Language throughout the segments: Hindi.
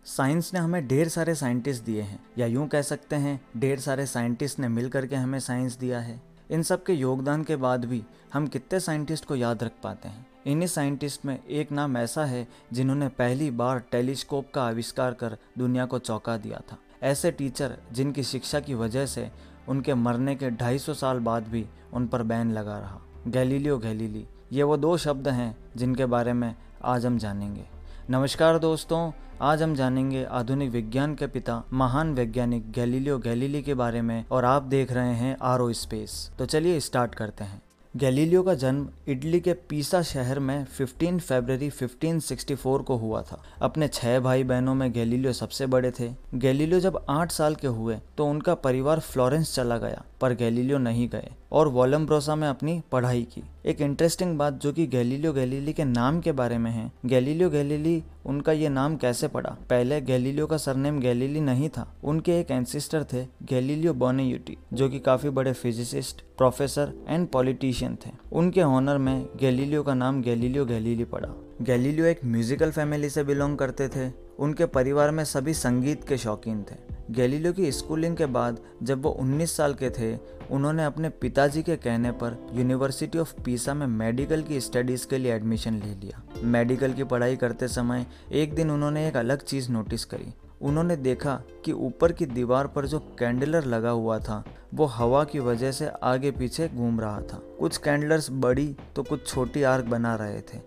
साइंस ने हमें ढेर सारे साइंटिस्ट दिए हैं, या यूं कह सकते हैं ढेर सारे साइंटिस्ट ने मिल करके हमें साइंस दिया है। इन सब के योगदान के बाद भी हम कितने साइंटिस्ट को याद रख पाते हैं। इन्हीं साइंटिस्ट में एक नाम ऐसा है जिन्होंने पहली बार टेलीस्कोप का आविष्कार कर दुनिया को चौंका दिया था। ऐसे टीचर जिनकी शिक्षा की वजह से उनके मरने के 250 साल बाद भी उन पर बैन लगा रहा। गैलीलियो गैलीली, ये वो दो शब्द हैं जिनके बारे में आज हम जानेंगे। नमस्कार दोस्तों, आज हम जानेंगे आधुनिक विज्ञान के पिता महान वैज्ञानिक गैलीलियो गैलीली के बारे में, और आप देख रहे हैं आरो स्पेस। तो चलिए स्टार्ट करते हैं। गैलीलियो का जन्म इटली के पीसा शहर में 15 फरवरी 1564 को हुआ था। अपने 6 भाई बहनों में गैलीलियो सबसे बड़े थे। गैलीलियो जब 8 साल के हुए तो उनका परिवार फ्लोरेंस चला गया, पर गैलीलियो नहीं गए और वोलम्ब्रोसा में अपनी पढ़ाई की। एक इंटरेस्टिंग बात जो कि गैलीलियो गैलीली के नाम के बारे में है, गैलीलियो गैलीली उनका ये नाम कैसे पड़ा। पहले गैलीलियो का सरनेम गैलीली नहीं था। उनके एक एंसेस्टर थे गैलीलियो बोनायुटी, जो कि काफी बड़े फिजिसिस्ट, प्रोफेसर एंड पॉलिटिशियन थे। उनके ऑनर में गैलीलियो का नाम गैलीलियो गैलीली पड़ा। गैलीलियो एक म्यूजिकल फैमिली से बिलोंग करते थे। उनके परिवार में सभी संगीत के शौकीन थे। गैलीलियो की स्कूलिंग के बाद जब वो 19 साल के थे, उन्होंने अपने पिताजी के कहने पर यूनिवर्सिटी ऑफ पीसा में मेडिकल की स्टडीज़ के लिए एडमिशन ले लिया। मेडिकल की पढ़ाई करते समय एक दिन उन्होंने एक अलग चीज़ नोटिस करी। उन्होंने देखा कि ऊपर की दीवार पर जो कैंडलर लगा हुआ था वो हवा की वजह से आगे पीछे घूम रहा था। कुछ कैंडलर्स बड़ी तो कुछ छोटी आर्क बना रहे थे।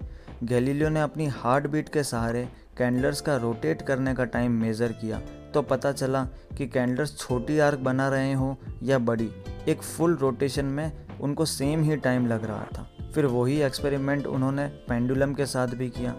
गैलीलियो ने अपनी हार्ट बीट के सहारे कैंडलर्स का रोटेट करने का टाइम मेज़र किया तो पता चला कि कैंडलर्स छोटी आर्क बना रहे हो या बड़ी, एक फुल रोटेशन में उनको सेम ही टाइम लग रहा था। फिर वही एक्सपेरिमेंट उन्होंने पेंडुलम के साथ भी किया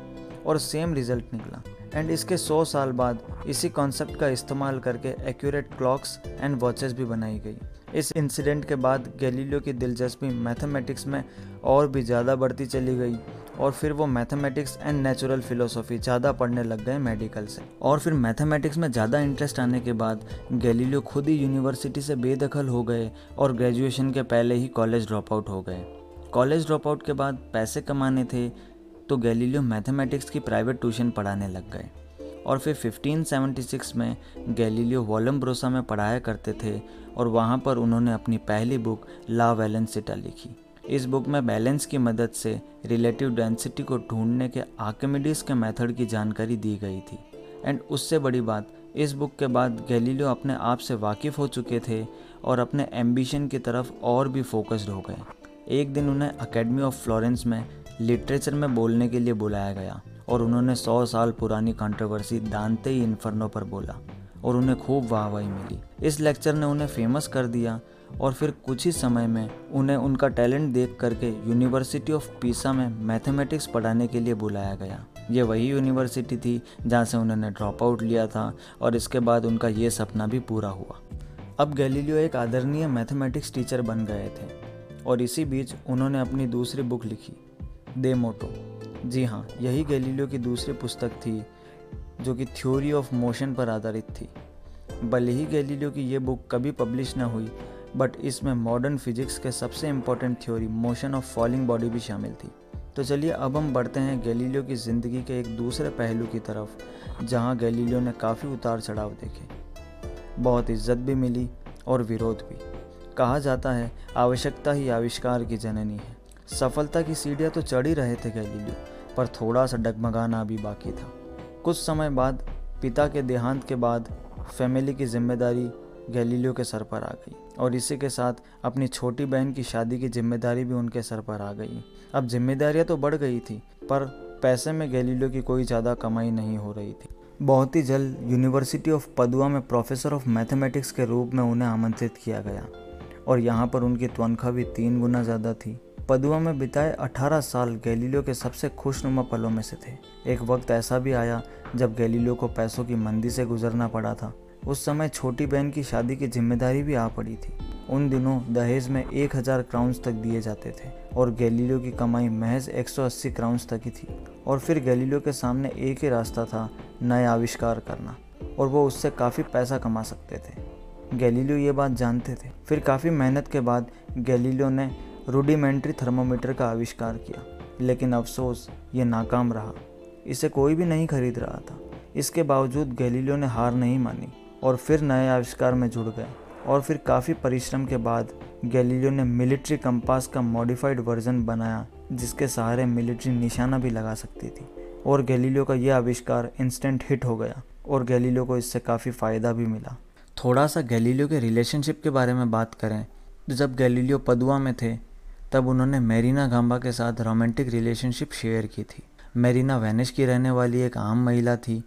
और सेम रिजल्ट निकला। एंड इसके 100 साल बाद इसी कॉन्सेप्ट का इस्तेमाल करके एक्यूरेट क्लॉक्स एंड वॉचेस भी बनाई गई। इस इंसिडेंट के बाद गैलीलियो की दिलचस्पी मैथमेटिक्स में और भी ज़्यादा बढ़ती चली गई और फिर वो मैथमेटिक्स एंड नेचुरल फिलोसॉफी ज़्यादा पढ़ने लग गए मेडिकल से। और फिर मैथमेटिक्स में ज़्यादा इंटरेस्ट आने के बाद गैलीलियो खुद ही यूनिवर्सिटी से बेदखल हो गए और ग्रेजुएशन के पहले ही कॉलेज ड्रॉप आउट हो गए। कॉलेज ड्रॉप आउट के बाद पैसे कमाने थे तो गैलीलियो मैथमेटिक्स की प्राइवेट ट्यूशन पढ़ाने लग गए। और फिर 1576 में गैलीलियो वोलम्ब्रोसा में पढ़ाया करते थे और वहाँ पर उन्होंने अपनी पहली बुक ला वैलेंसिटा लिखी। इस बुक में बैलेंस की मदद से रिलेटिव डेंसिटी को ढूंढने के आर्किमिडीज के मेथड की जानकारी दी गई थी। एंड उससे बड़ी बात, इस बुक के बाद गैलीलियो अपने आप से वाकिफ़ हो चुके थे और अपने एम्बिशन की तरफ और भी फोकस्ड हो गए। एक दिन उन्हें अकेडमी ऑफ फ्लोरेंस में लिटरेचर में बोलने के लिए बुलाया गया और उन्होंने 100 साल पुरानी कंट्रोवर्सी दांते इन्फर्नो पर बोला और उन्हें खूब वाहवाही मिली। इस लेक्चर ने उन्हें फेमस कर दिया और फिर कुछ ही समय में उन्हें उनका टैलेंट देख करके यूनिवर्सिटी ऑफ पीसा में मैथमेटिक्स पढ़ाने के लिए बुलाया गया। ये वही यूनिवर्सिटी थी जहाँ से उन्होंने ड्रॉप आउट लिया था और इसके बाद उनका ये सपना भी पूरा हुआ। अब गैलीलियो एक आदरणीय मैथमेटिक्स टीचर बन गए थे और इसी बीच उन्होंने अपनी दूसरी बुक लिखी, दे मोटो। जी हाँ, यही गैलीलियो की दूसरी पुस्तक थी जो कि थ्योरी ऑफ मोशन पर आधारित थी। भले ही गैलीलियो की ये बुक कभी पब्लिश न हुई, बट इसमें मॉडर्न फिजिक्स के सबसे important theory motion of falling body भी शामिल थी। तो चलिए अब हम बढ़ते हैं गैलीलियो की ज़िंदगी के एक दूसरे पहलू की तरफ, जहाँ गैलीलियो ने काफ़ी उतार चढ़ाव देखे। बहुत इज्जत भी मिली और विरोध भी। कहा जाता है आवश्यकता ही आविष्कार की जननी है। सफलता की सीढ़ियाँ तो चढ़ ही रहे थे गैलीलियो, पर थोड़ा सा डगमगाना अभी बाकी था। कुछ समय बाद पिता के देहांत के बाद फैमिली की जिम्मेदारी गैलीलियो के सर पर आ गई और इसी के साथ अपनी छोटी बहन की शादी की जिम्मेदारी भी उनके सर पर आ गई। अब जिम्मेदारियां तो बढ़ गई थी, पर पैसे में गैलीलियो की कोई ज़्यादा कमाई नहीं हो रही थी। बहुत ही जल्द यूनिवर्सिटी ऑफ पदुआ में प्रोफेसर ऑफ मैथमेटिक्स के रूप में उन्हें आमंत्रित किया गया और यहाँ पर उनकी तनख्वाह भी 3 गुना ज़्यादा थी। पदुआ में बिताए 18 साल गैलीलियो के सबसे खुशनुमा पलों में से थे। एक वक्त ऐसा भी आया जब गैलीलियो को पैसों की मंदी से गुजरना पड़ा था। उस समय छोटी बहन की शादी की जिम्मेदारी भी आ पड़ी थी। उन दिनों दहेज में 1000 क्राउन्स तक दिए जाते थे और गैलीलियो की कमाई महज 180 क्राउन्स तक ही थी। और फिर गैलीलियो के सामने एक ही रास्ता था, नए आविष्कार करना, और वो उससे काफ़ी पैसा कमा सकते थे। गैलीलियो ये बात जानते थे। फिर काफ़ी मेहनत के बाद गैलीलियो ने रूडिमेंट्री थर्मोमीटर का आविष्कार किया, लेकिन अफसोस ये नाकाम रहा। इसे कोई भी नहीं खरीद रहा था। इसके बावजूद गैलीलियो ने हार नहीं मानी और फिर नए आविष्कार में जुड़ गए। और फिर काफ़ी परिश्रम के बाद गैलीलियो ने मिलिट्री कंपास का मॉडिफाइड वर्जन बनाया, जिसके सहारे मिलिट्री निशाना भी लगा सकती थी। और गैलीलियो का यह आविष्कार इंस्टेंट हिट हो गया और गैलीलियो को इससे काफ़ी फ़ायदा भी मिला। थोड़ा सा गैलीलियो के रिलेशनशिप के बारे में बात करें तो जब गैलीलियो पदुआ में थे तब उन्होंने मेरीना गांबा के साथ रोमांटिक रिलेशनशिप शेयर की थी। मेरीना वेनिस की रहने वाली एक आम महिला थी।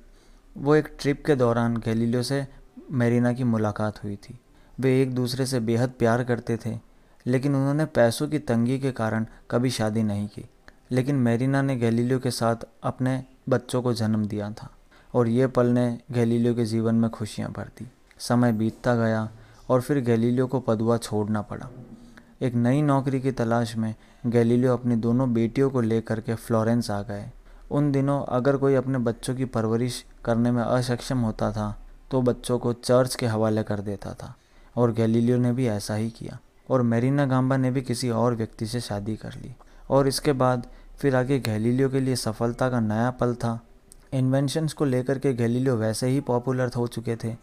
वो एक ट्रिप के दौरान गैलीलियो से मेरीना की मुलाकात हुई थी। वे एक दूसरे से बेहद प्यार करते थे, लेकिन उन्होंने पैसों की तंगी के कारण कभी शादी नहीं की। लेकिन मेरीना ने गैलीलियो के साथ अपने बच्चों को जन्म दिया था और ये पल ने गैलीलियो के जीवन में खुशियाँ भर दी। समय बीतता गया और फिर गैलीलियो को पदुआ छोड़ना पड़ा। एक नई नौकरी की तलाश में गैलीलियो अपनी दोनों बेटियों को लेकर के फ्लोरेंस आ गए। उन दिनों अगर कोई अपने बच्चों की परवरिश करने में असक्षम होता था तो बच्चों को चर्च के हवाले कर देता था और गैलीलियो ने भी ऐसा ही किया और मेरीना गांबा ने भी किसी और व्यक्ति से शादी कर ली। और इसके बाद फिर आगे गैलीलियो के लिए सफलता का नया पल था। इन्वेंशंस को लेकर के गैलीलियो वैसे ही पॉपुलर हो चुके थे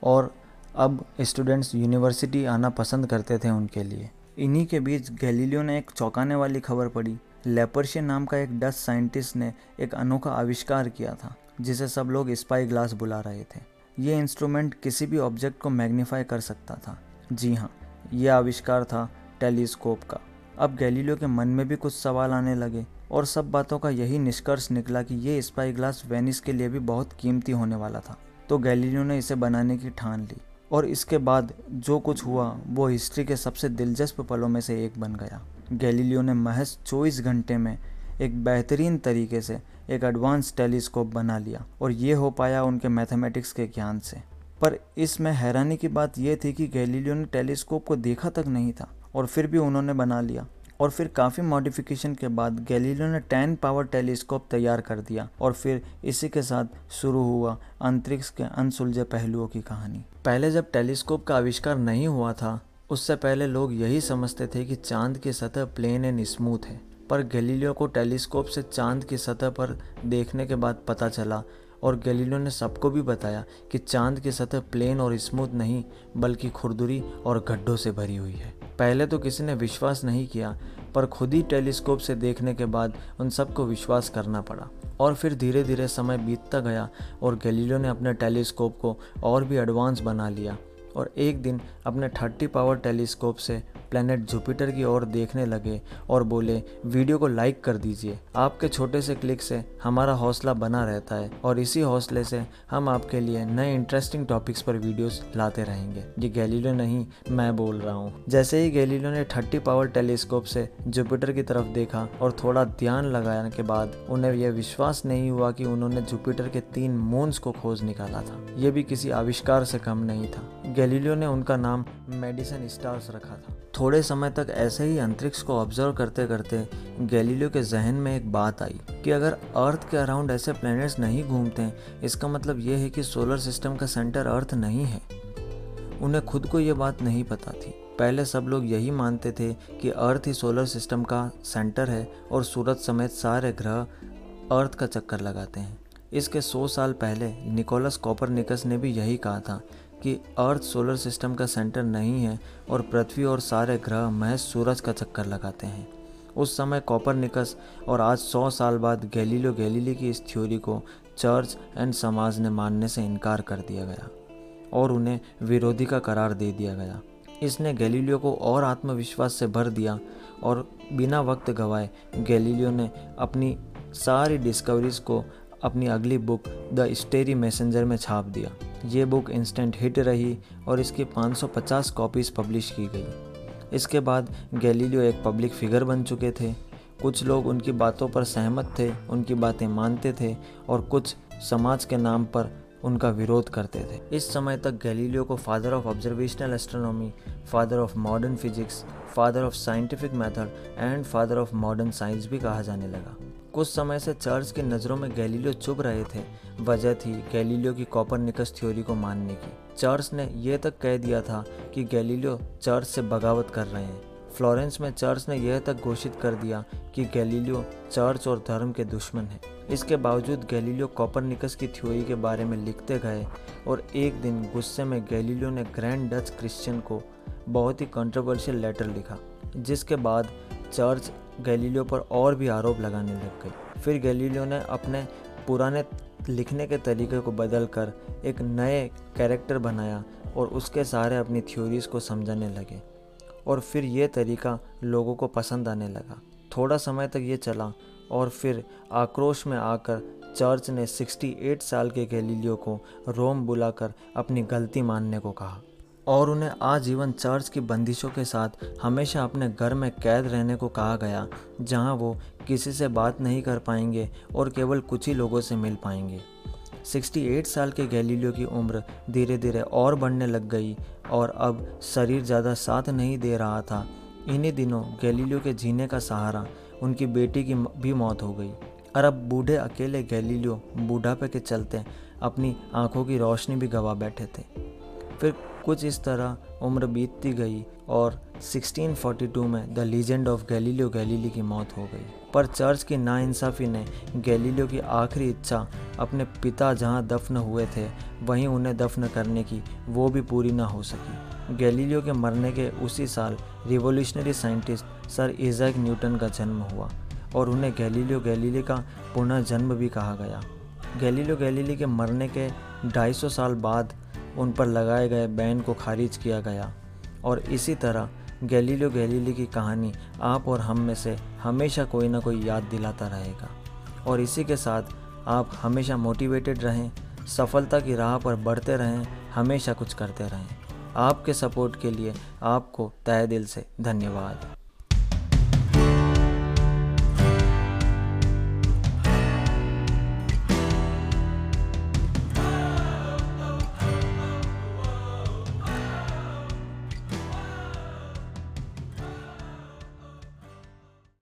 और अब स्टूडेंट्स यूनिवर्सिटी आना पसंद करते थे उनके लिए। इन्हीं के बीच गैलीलियो ने एक चौंकाने वाली खबर पड़ी। लेपर्शियर नाम का एक डच साइंटिस्ट ने एक अनोखा आविष्कार किया था जिसे सब लोग स्पाई ग्लास बुला रहे थे। ये इंस्ट्रूमेंट किसी भी ऑब्जेक्ट को मैग्नीफाई कर सकता था। जी हाँ, यह आविष्कार था टेलीस्कोप का। अब गैलीलियो के मन में भी कुछ सवाल आने लगे और सब बातों का यही निष्कर्ष निकला कि ये स्पाई ग्लास वेनिस के लिए भी बहुत कीमती होने वाला था। तो गैलीलियो ने इसे बनाने की ठान ली और इसके बाद जो कुछ हुआ वो हिस्ट्री के सबसे दिलचस्प पलों में से एक बन गया। गैलीलियो ने महज 24 घंटे में एक बेहतरीन तरीके से एक एडवांस टेलीस्कोप बना लिया और ये हो पाया उनके मैथमेटिक्स के ज्ञान से। पर इसमें हैरानी की बात यह थी कि गैलीलियो ने टेलीस्कोप को देखा तक नहीं था और फिर भी उन्होंने बना लिया। और फिर काफ़ी मॉडिफिकेशन के बाद गैलीलियो ने 10 पावर टेलीस्कोप तैयार कर दिया और फिर इसी के साथ शुरू हुआ अंतरिक्ष के अनसुलझे पहलुओं की कहानी। पहले जब टेलीस्कोप का आविष्कार नहीं हुआ था उससे पहले लोग यही समझते थे कि चांद की सतह प्लेन एंड स्मूथ है। पर गैलीलियो को टेलीस्कोप से चांद की सतह पर देखने के बाद पता चला और गैलीलियो ने सबको भी बताया कि चांद की सतह प्लेन और स्मूथ नहीं बल्कि खुरदुरी और गड्ढों से भरी हुई है। पहले तो किसी ने विश्वास नहीं किया, पर खुद ही टेलीस्कोप से देखने के बाद उन सबको विश्वास करना पड़ा। और फिर धीरे धीरे समय बीतता गया और गैलीलियो ने अपने टेलीस्कोप को और भी एडवांस बना लिया और एक दिन अपने 30 पावर टेलीस्कोप से प्लैनेट जुपिटर की ओर देखने लगे और बोले, वीडियो को लाइक कर दीजिए। आपके छोटे से क्लिक से हमारा हौसला बना रहता है और इसी हौसले से हम आपके लिए नए इंटरेस्टिंग टॉपिक्स पर वीडियोस लाते रहेंगे। ये गैलीलियो नहीं, मैं बोल रहा हूँ। जैसे ही गैलीलियो ने 30 पावर टेलीस्कोप से जुपिटर की तरफ देखा और थोड़ा ध्यान लगाने के बाद उन्हें यह विश्वास नहीं हुआ कि उन्होंने जुपिटर के 3 मून्स को खोज निकाला था। यह भी किसी आविष्कार से कम नहीं था। गैलीलियो ने उनका नाम मेडिसन स्टार्स रखा था। थोड़े समय तक ऐसे ही अंतरिक्ष को ऑब्जर्व करते करते गैलीलियो के जहन में एक बात आई कि अगर अर्थ के अराउंड ऐसे प्लैनेट्स नहीं घूमते, इसका मतलब ये है कि सोलर सिस्टम का सेंटर अर्थ नहीं है। उन्हें खुद को ये बात नहीं पता थी। पहले सब लोग यही मानते थे कि अर्थ ही सोलर सिस्टम का सेंटर है और सूरज समेत सारे ग्रह अर्थ का चक्कर लगाते हैं। इसके 100 साल पहले निकोलस कोपरनिकस ने भी यही कहा था कि अर्थ सोलर सिस्टम का सेंटर नहीं है और पृथ्वी और सारे ग्रह महज सूरज का चक्कर लगाते हैं। उस समय कोपरनिकस और आज 100 साल बाद गैलीलियो गैलीली की इस थ्योरी को चर्च एंड समाज ने मानने से इनकार कर दिया गया और उन्हें विरोधी का करार दे दिया गया। इसने गैलीलियो को और आत्मविश्वास से भर दिया और बिना वक्त गवाए गैलीलियो ने अपनी सारी डिस्कवरीज को अपनी अगली बुक द स्टेरी मैसेंजर में छाप दिया। ये बुक इंस्टेंट हिट रही और इसकी 550 कॉपीज़ पब्लिश की गई। इसके बाद गैलीलियो एक पब्लिक फिगर बन चुके थे। कुछ लोग उनकी बातों पर सहमत थे, उनकी बातें मानते थे और कुछ समाज के नाम पर उनका विरोध करते थे। इस समय तक गैलीलियो को father of observational astronomy, father of modern physics, father of scientific method and father of modern science भी कहा जाने लगा। कुछ समय से चर्च की नज़रों में गैलीलियो चुभ रहे थे। वजह थी गैलीलियो की कोपरनिकस थ्योरी को मानने की। चर्च ने यह तक कह दिया था कि गैलीलियो चर्च से बगावत कर रहे हैं। फ्लोरेंस में चर्च ने यह तक घोषित कर दिया कि गैलीलियो चर्च और धर्म के दुश्मन हैं। इसके बावजूद गैलीलियो कोपरनिकस की थ्योरी के बारे में लिखते गए और एक दिन गुस्से में गैलीलियो ने ग्रैंड डच क्रिश्चियन को बहुत ही कंट्रोवर्शियल लेटर लिखा, जिसके बाद चर्च गैलीलियो पर और भी आरोप लगाने लग गई। फिर गैलीलियो ने अपने पुराने लिखने के तरीके को बदलकर एक नए कैरेक्टर बनाया और उसके सहारे अपनी थ्योरीज़ को समझाने लगे और फिर ये तरीका लोगों को पसंद आने लगा। थोड़ा समय तक ये चला और फिर आक्रोश में आकर चर्च ने 68 साल के गैलीलियो को रोम बुलाकर अपनी गलती मानने को कहा और उन्हें आजीवन चर्च की बंदिशों के साथ हमेशा अपने घर में कैद रहने को कहा गया, जहां वो किसी से बात नहीं कर पाएंगे और केवल कुछ ही लोगों से मिल पाएंगे। 68 साल के गैलीलियो की उम्र धीरे धीरे और बढ़ने लग गई और अब शरीर ज़्यादा साथ नहीं दे रहा था। इन्हीं दिनों गैलीलियो के जीने का सहारा उनकी बेटी की भी मौत हो गई और अब बूढ़े अकेले गैलीलियो बुढ़ापे के चलते अपनी आंखों की रोशनी भी गंवा बैठे थे। फिर कुछ इस तरह उम्र बीतती गई और 1642 में the legend of Galileo Galilei की मौत हो गई। पर चर्च की नाइंसाफ़ी ने गैलीलियो की आखिरी इच्छा अपने पिता जहां दफन हुए थे वहीं उन्हें दफन करने की वो भी पूरी ना हो सकी। गैलीलियो के मरने के उसी साल रिवोल्यूशनरी साइंटिस्ट सर इज़ैक न्यूटन का जन्म हुआ और उन्हें गैलीलियो गैलीली का पुनर्जन्म भी कहा गया। गैलीलियो गैलीली के मरने के 250 साल बाद उन पर लगाए गए बैन को खारिज किया गया और इसी तरह गैलीलियो गैलीली की कहानी आप और हम में से हमेशा कोई ना कोई याद दिलाता रहेगा। और इसी के साथ आप हमेशा मोटिवेटेड रहें, सफलता की राह पर बढ़ते रहें, हमेशा कुछ करते रहें। आपके सपोर्ट के लिए आपको तहे दिल से धन्यवाद।